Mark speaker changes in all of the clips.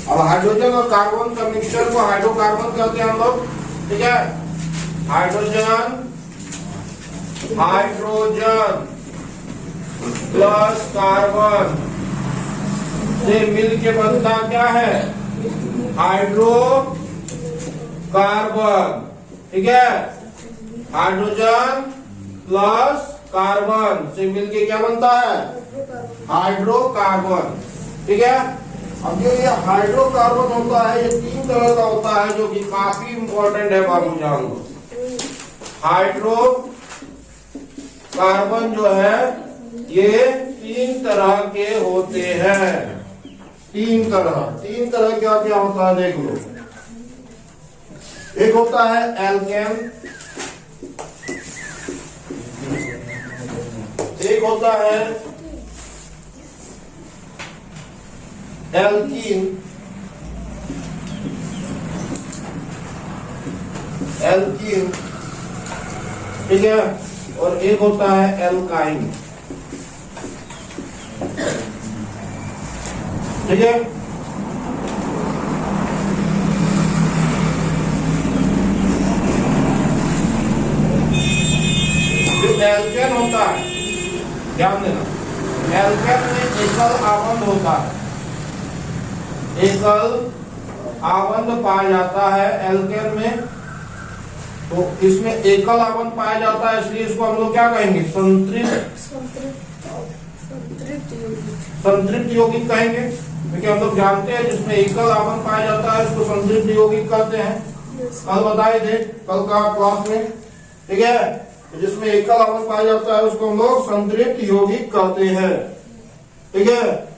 Speaker 1: अब हाइड्रोजन और कार्बन का मिक्सचर को हाइड्रोकार्बन कहते हैं हम लोग, ठीक है। हाइड्रोजन हाइड्रोजन प्लस कार्बन से मिल के बनता क्या है, हाइड्रोकार्बन, ठीक है। हाइड्रोजन प्लस कार्बन से मिलके क्या बनता है, हाइड्रोकार्बन, ठीक है। अब जो ये हाइड्रोकार्बन होता है ये 3 तरह का होता है, जो कि काफी इंपॉर्टेंट है बाबू जान लो। हाइड्रोकार्बन जो है ये 3 तरह के होते हैं। 3 तरह क्या क्या होता है देख लो। एक होता है एल्केन, एक होता है एल्कीन, एल्कीन, ठीक है। और एक होता है एल्काइन, ठीक है। जो एल्केन होता है, ध्यान देना, एल्केन में एकल आबंध होता है, एकल आबंध पाया जाता है एल्केन में। तो इसमें एकल आबंध पाया जाता है, इसलिए इसको हम लोग क्या कहेंगे, संतृप्त यौगिक कहेंगे, क्योंकि हम लोग जानते हैं जिसमें एकल आबंध पाया जाता है उसको संतृप्त यौगिक कहते हैं। कल बताए थे, कल का क्लास में, ठीक है। तो जिसमें एकल आबंध पाया जाता है उसको हम लोग संतृप्त यौगिक कहते हैं, ठीक है।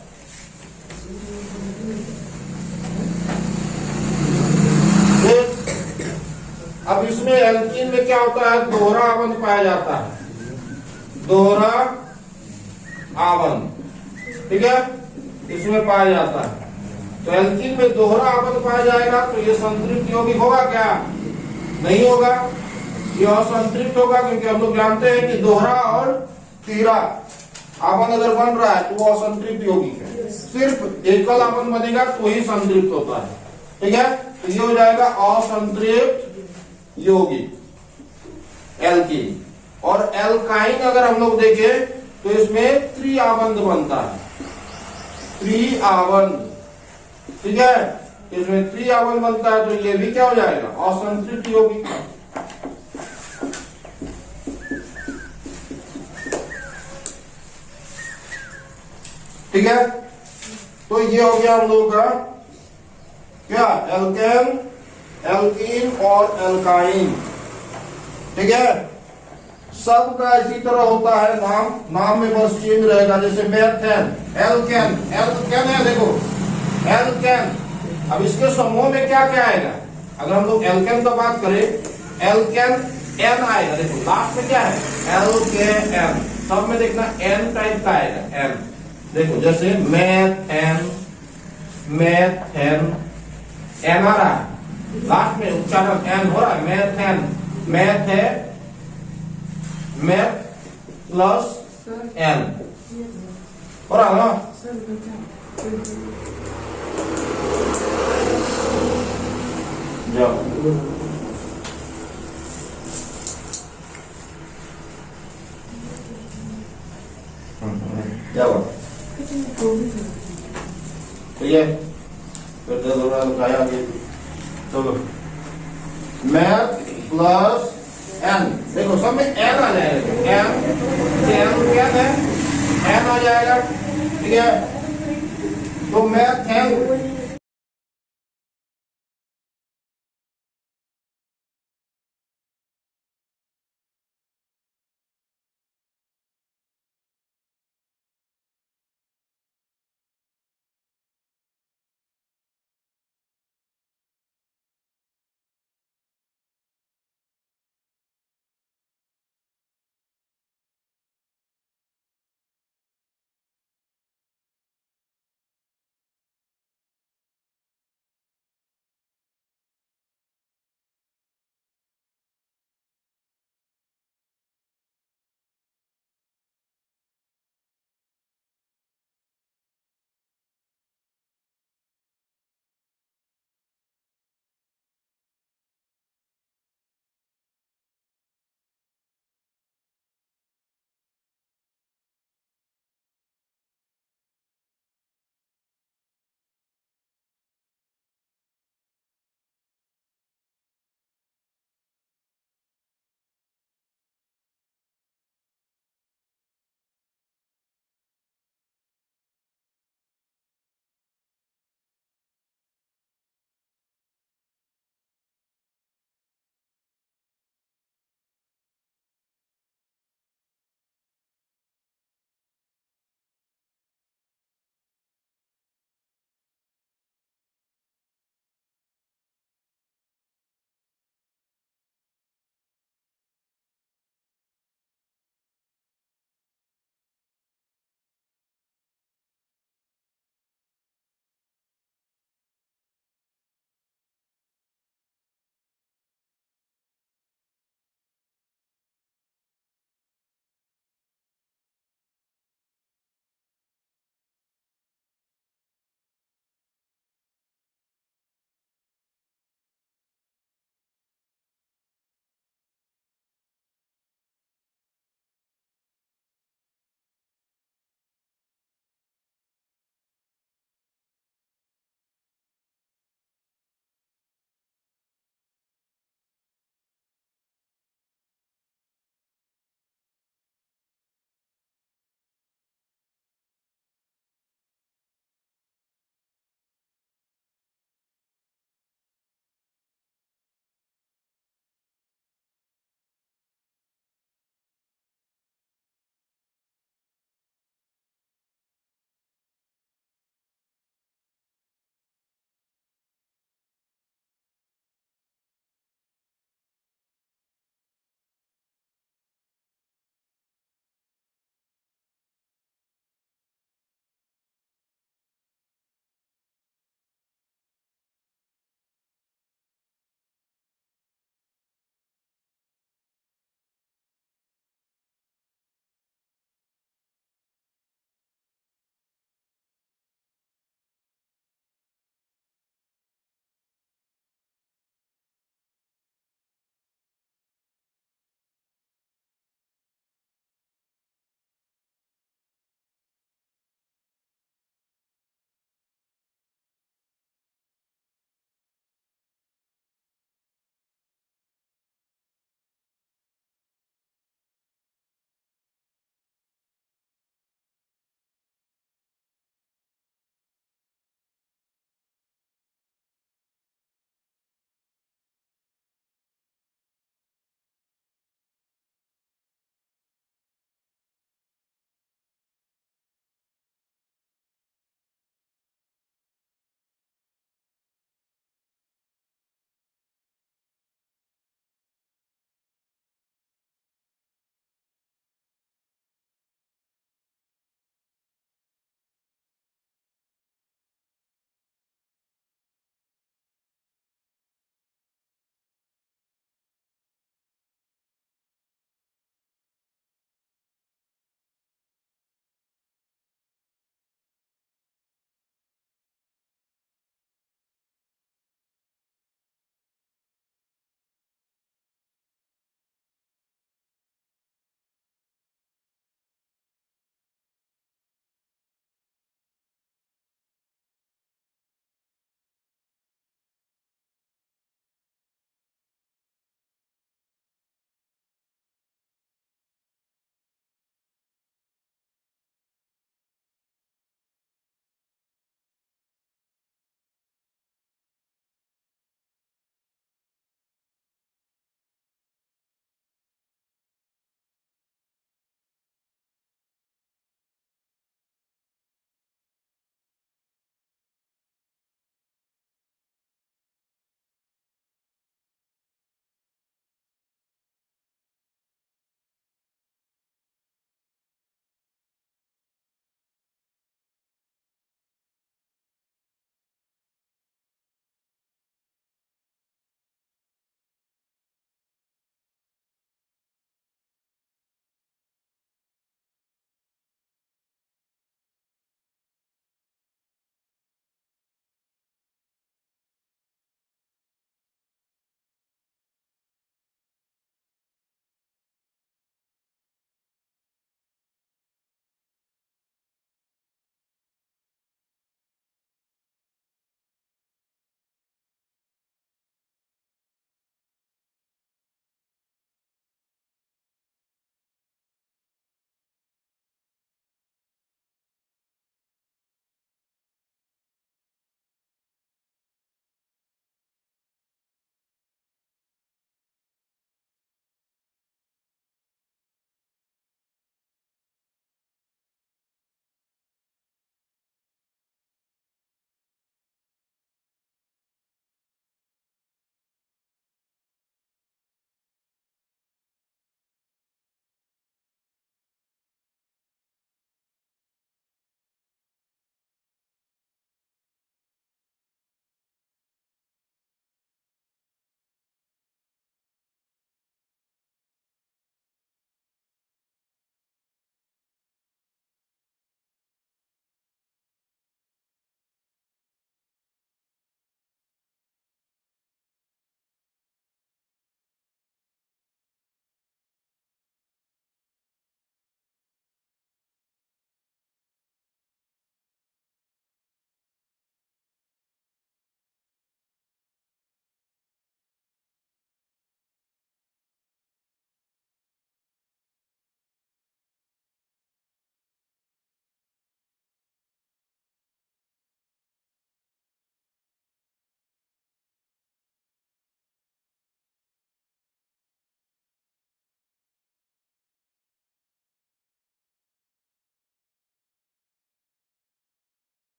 Speaker 1: अब इसमें एल्कीन में क्या होता है, दोहरा आबंध पाया जाता है, दोहरा आबंध, ठीक है, इसमें पाया जाता है। तो एल्कीन में दोहरा आबंध पाया जाएगा तो ये संतृप्त यौगिक होगा क्या, नहीं होगा, ये असंतृप्त होगा, क्योंकि हम लोग जानते हैं कि दोहरा और तीरा आबंध अगर बन रहा है तो वो असंतृप्त यौगिक है। सिर्फ एकल आबंध बनेगा तो ही संतृप्त होता है, ठीक है। तो ये हो जाएगा असंतृप्त यौगिक एल्कीन। और एल्काइन अगर हम लोग देखें तो इसमें त्रिआबंध बनता है, त्रिआबंध, ठीक है। इसमें त्रिआबंध बनता है तो ये भी क्या हो जाएगा, असंतृप्त यौगिक, ठीक है। तो ये हो गया हम लोगों का क्या, एल्केन, एल्कीन और एल्काइन, ठीक है। सबका इसी तरह होता है, नाम में बस चेंज रहेगा। जैसे मेथेन, एल्केन, एल्केन है, देखो एल्केन। अब इसके समूह में क्या क्या आएगा, अगर हम लोग एल्केन का बात करें, एल्केन एन आएगा, देखो लास्ट में क्या है, एल्केन, सब में देखना एन टाइप का आएगा, एन। देखो जैसे मेथेन, मेथेन, एन आ रहा है, लास्ट में उच्चारण एन हो रहा है, मेथेन, मैथ है, मैथ प्लस एन हो रहा है ना। जाओ जाओ, तो ये फिर लगाया, चलो मैथ प्लस एन, देखो सब में एन आ जाएगा, एन क्या है, एन आ जाएगा, ठीक है। तो मैथ एन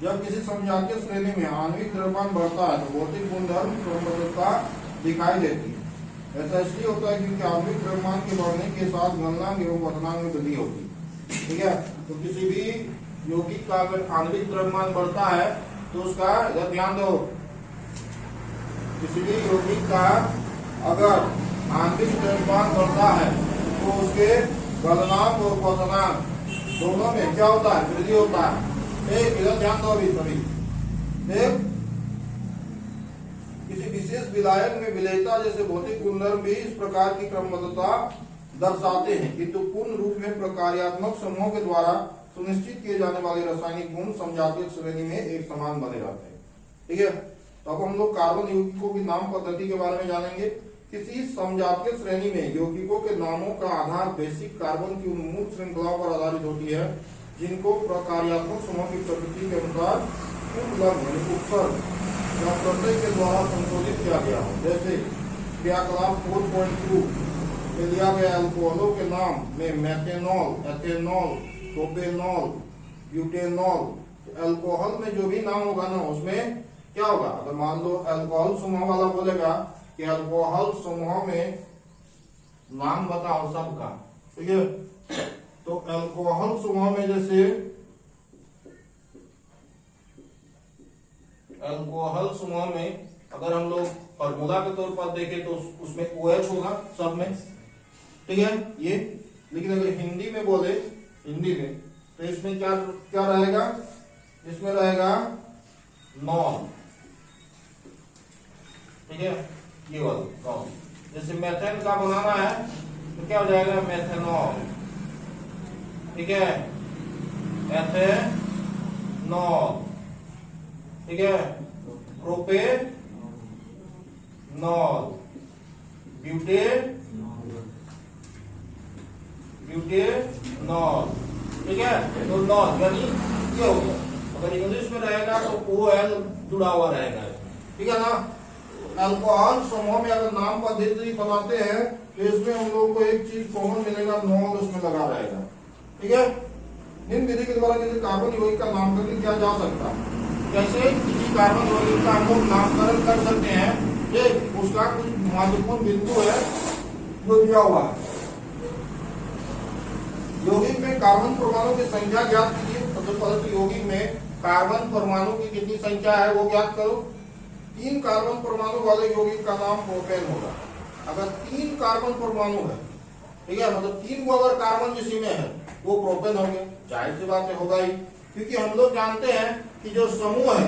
Speaker 1: जब किसी समजातीय श्रेणी में आणविक द्रव्यमान बढ़ता है तो भौतिक गुणधर्म क्रमबद्धता दिखाई देती है। ऐसा इसलिए होता है क्योंकि आणविक द्रव्यमान के बढ़ने के साथ गलनांक एवं पतनांक में वृद्धि होती है। ठीक है, तो किसी भी यौगिक का अगर आणविक द्रव्यमान बढ़ता है तो उसका इधर ध्यान दो, किसी भी यौगिक का अगर आणविक द्रव्यमान बढ़ता है तो उसके गलनांक और पतनांक दोनों में क्या होता है, वृद्धि होता है। एक इधर ध्यान दो अभी सभी, एक किसी विशेष विलायक में विलेयता जैसे भौतिक गुणधर्म भी इस प्रकार की क्रमबद्धता दर्शाते हैं, किंतु पूर्ण रूप में प्रकार्यात्मक समूहों के द्वारा सुनिश्चित किए जाने वाले रासायनिक गुण समजातीय श्रेणी में एक समान बने रहते हैं। ठीक है, तो अब हम लोग कार्बन यौगिकों की नाम पद्धति के बारे में जानेंगे। किसी समजातीय श्रेणी में यौगिकों के नामों का आधार बेसिक कार्बन की उन्मूल श्रृंखलाओं पर आधारित होती है, जिनको प्रकार्यात्मक समूह की प्रकृति के अनुसार उपसर्ग या प्रत्यय के द्वारा संशोधित किया गया हो। जैसे क्रियाकलाप 4.2 में लिया गया अल्कोहलों के नाम में methanol, ethanol, propanol, butanol. Alcohol में जो भी नाम होगा ना उसमें क्या होगा, अगर मान लो अल्कोहल समूह वाला बोलेगा कि अल्कोहल समूह में नाम बताओ सबका, ठीक है, तो अल्कोहल समूह में जैसे अल्कोहल समूह में अगर हम लोग फॉर्मूला के तौर पर देखें तो उसमें OH होगा सब में, ठीक है ये। लेकिन अगर हिंदी में बोले, हिंदी में तो इसमें क्या क्या रहेगा, इसमें रहेगा नॉन, ठीक है, ये वाला नॉन। जैसे मेथेन का बनाना है तो क्या हो जाएगा, मेथेनॉल, ठीक है, एथेनॉल, ठीक है, प्रोपेनॉल, ब्यूटेनॉल, ठीक है। तो नॉल यानी ये हो गया। अगर इंग्लिश में रहेगा तो OL जुड़ा हुआ रहेगा, ठीक है ना। अल्कोहल समूह में अगर नाम पद्धति बनाते हैं तो इसमें हम लोग को एक चीज कॉमन मिलेगा, नॉल उसमें लगा रहेगा, ठीक है। इन विधि के द्वारा किसी कार्बन यौगिक का नामकरण किया जा सकता है। जैसे किसी कार्बन यौगिक का हम लोग नामकरण कर सकते हैं, ये उसका कुछ महत्वपूर्ण बिंदु है जो दिया हुआ है। यौगिक में कार्बन परमाणु की संख्या ज्ञात कीजिए। सबसे पहले तो यौगिक में कार्बन परमाणु की कितनी संख्या है वो ज्ञात करो। 3 कार्बन परमाणु वाले यौगिक का नाम प्रोपेन होगा। अगर 3 कार्बन परमाणु है, ठीक है, मतलब 3 को अगर कार्बन किसी में है वो प्रोपेन हो गया, जाहिर सी बात है होगा ही, क्योंकि हम लोग जानते हैं कि जो समूह है,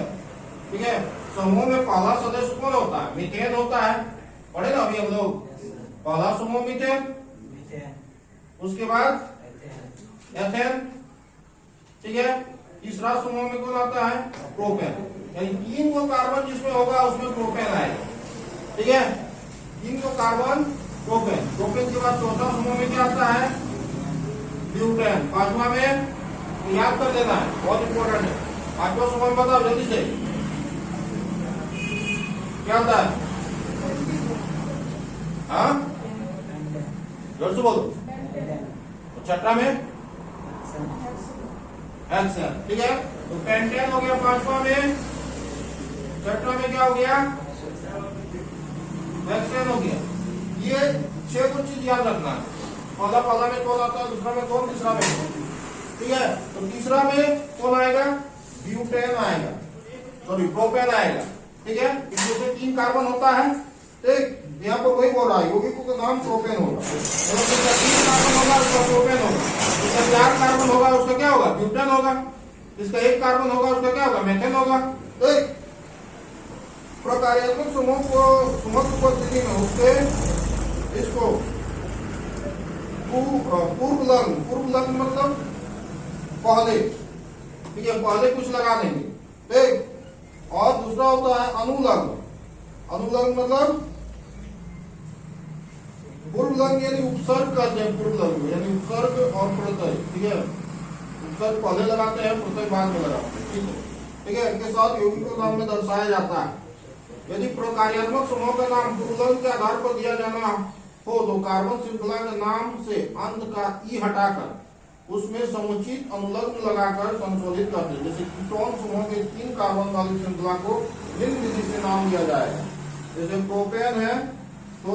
Speaker 1: ठीक है, समूह में पहला सदस्य कौन होता है, मीथेन होता है। पढ़े ना अभी हम लोग, पहला समूह मीथेन, उसके बाद एथेन, ठीक है, तीसरा समूह में कौन आता है, प्रोपेन। यानी 3 को कार्बन जिसमें होगा उसमें प्रोपेन आएगा, ठीक है, 3 को कार्बन प्रोपेन। प्रोपेन के बाद चौथा समूह में क्या आता है, ब्यूटेन। पांचवा में याद कर देना है, बहुत इंपॉर्टेंट है। पांचवा समूह बताओ जल्दी से क्या होता है, हाँ जोर से बोलो। छठा में हेक्सेन, ठीक है, तो पेंटेन हो गया पांचवा में। छठा में क्या हो गया, हेक्सेन हो गया। ये 6 कुछ चीज याद रखना है। पहला में कौन आता है, दूसरा में कौन, तीसरा में कौन, ठीक है। तो तीसरा में कौन आएगा, ब्यूटेन आएगा, सॉरी प्रोपेन आएगा, ठीक है। इसमें 3 कार्बन होता है, ठीक। यहाँ पर वही बोल रहा है यौगिकों का नाम प्रोपेन होगा। तो जिसका 3 कार्बन होगा उसका प्रोपेन होगा, जिसका 4 कार्बन होगा उसका क्या होगा, ब्यूटेन होगा, जिसका 1 कार्बन होगा उसका क्या होगा, मेथेन होगा। ठीक। प्रकार्यात्मक समूह को समग्र उपस्थिति में उसके इसको पूर्व लग्न मतलब पहले, ठीक है, पहले कुछ लगा देंगे, ठीक। और दूसरा होता है अनुलग्न। अनुलग्न मतलब पूर्व लग्न यानी उपसर्ग करते हैं, पूर्व लग्न यानी उपसर्ग और प्रत्यय, ठीक है। उपसर्ग पहले लगाते हैं, प्रत्यय बाद में लगाते हैं, ठीक है, ठीक है। इनके साथ यौगिकों नाम में दर्शाया जाता है। यदि प्रकार्यात्मक समूह का नाम पूर्व लग्न के आधार पर दिया जाना हो तो कार्बन श्रृंखला के नाम से अंत का ई हटाकर उसमें समुचित अनुलग्न लगाकर संशोधित करते हैं। जैसे कीटोन समूह के 3 कार्बन वाली श्रृंखला को निम्न विधि से नाम दिया जाएगा। जैसे प्रोपेन है तो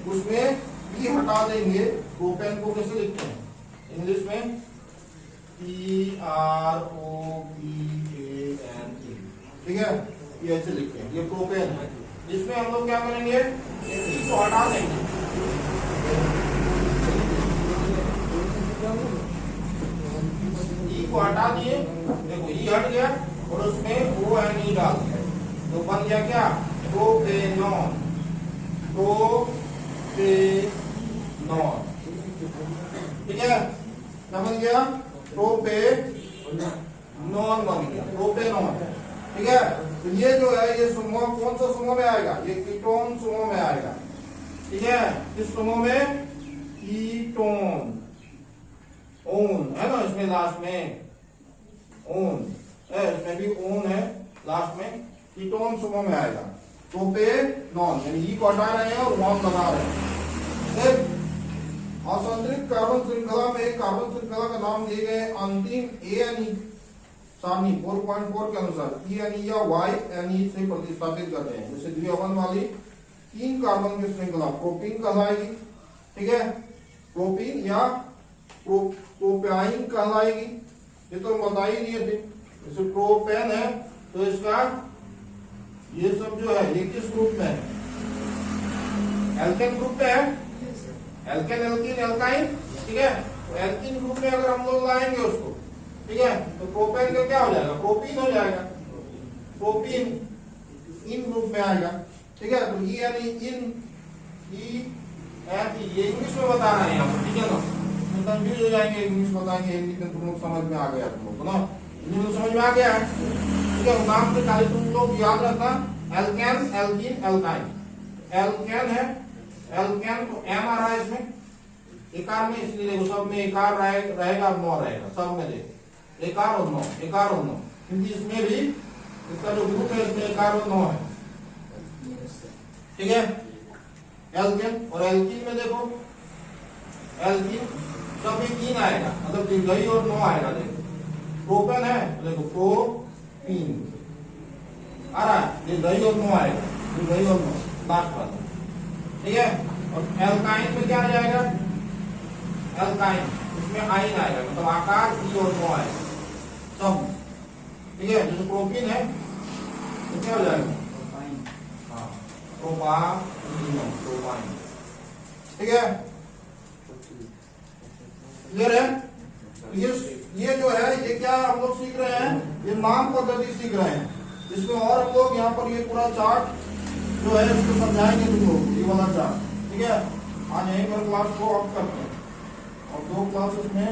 Speaker 1: उसमें पी हटा देंगे, प्रोपेन को कैसे लिखते हैं इंग्लिश में, PROPANE, ठीक है, ये ऐसे लिखते हैं, ये प्रोपेन है। इसमें हम लोग क्या करेंगे, पी को हटा देंगे, ई को हटा दिए, देखो ई हट गया और उसमें ONE डाल दिया तो बन गया क्या, प्रोपेनॉन, ठीक है, क्या बन गया, प्रोपेनॉन बन गया, प्रोपेनॉन, ठीक है। तो ये जो है ये समूह कौन सा समूह में आएगा, ये कीटोन समूह में आएगा, ठीक है। इस समूह में कीटोन, ओन है ना इसमें लास्ट में, ओन है, इसमें भी ओन है लास्ट में, कीटोन समूह में आएगा। प्रोपेनॉन यानी ई को हटा रहे हैं और नॉन लगा रहे हैं। असंतुलित कार्बन श्रृंखला में कार्बन श्रृंखला का नाम दिए गए अंतिम ANE सारणी 4.4 के अनुसार ENE या YNE से प्रतिस्थापित करते हैं। जैसे द्विअवन वाली 3 कार्बन की श्रृंखला प्रोपीन कहलाएगी, ठीक है, प्रोपीन या प्रोपाइन कहलाएगी, ये तो बता ही दिए थे। जैसे प्रोपेन है तो इसका ये सब जो है ये किस ग्रुप में है, एल्केन ग्रुप में है, एल्केन एल्कीन एल्काइन, ठीक है। तो एल्कीन ग्रुप में अगर हम लोग लाएंगे उसको, ठीक है, तो प्रोपेन का क्या हो जाएगा, प्रोपीन हो जाएगा, प्रोपीन इन ग्रुप में आएगा, ठीक है। तो ENE इन, ENE ये इंग्लिश में बता रहे हैं यहाँ पर, ठीक है ना, कंफ्यूज हो जाएंगे, इंग्लिश बताएंगे हिंदी में, तुम लोग समझ में आ गया, तुम लोग ना हिंदी में समझ में आ गया है, ठीक है। नाम से खाली तुम लोग याद रखना, एल्केन एल्कीन एल्काइन, एल्केन है, एल्केन तो M आ रहा है इसमें, एकार में, इसलिए देखो सब में एकार रहेगा, नौ रहेगा, सब में देखो एकार और नौ, एकार और नौ, क्योंकि इसमें भी इसका जो ग्रुप है इसमें एकार और नौ है, ठीक है। एल्केन और एल्कीन में देखो, एल्कीन सब में 3 आएगा, मतलब दीर्घई और 9 आएगा, देखो प्रोपेन है तो देखो प्रोपीन आ रहा है, दीर्घई और 9 आएगा, दीर्घई और 9 लास्ट वाला, ठीक है। और एल्काइन में क्या आ जाएगा, एल्काइन इसमें आइन आएगा, मतलब आकार ई और 9 आएगा सब, ठीक है। जैसे प्रोपीन है तो क्या हो जाएगा, हाँ प्रोपाइन, ठीक है, क्लियर है। ये जो है ये क्या हम लोग सीख रहे हैं, ये नाम पद्धति सीख रहे हैं, इसमें और हम लोग यहाँ पर ये पूरा चार्ट जो है इसको समझाएंगे तुम लोग, ये वाला चार्ट, ठीक है। आज यहीं पर क्लास को ऑफ करते हैं और 2 क्लासेस में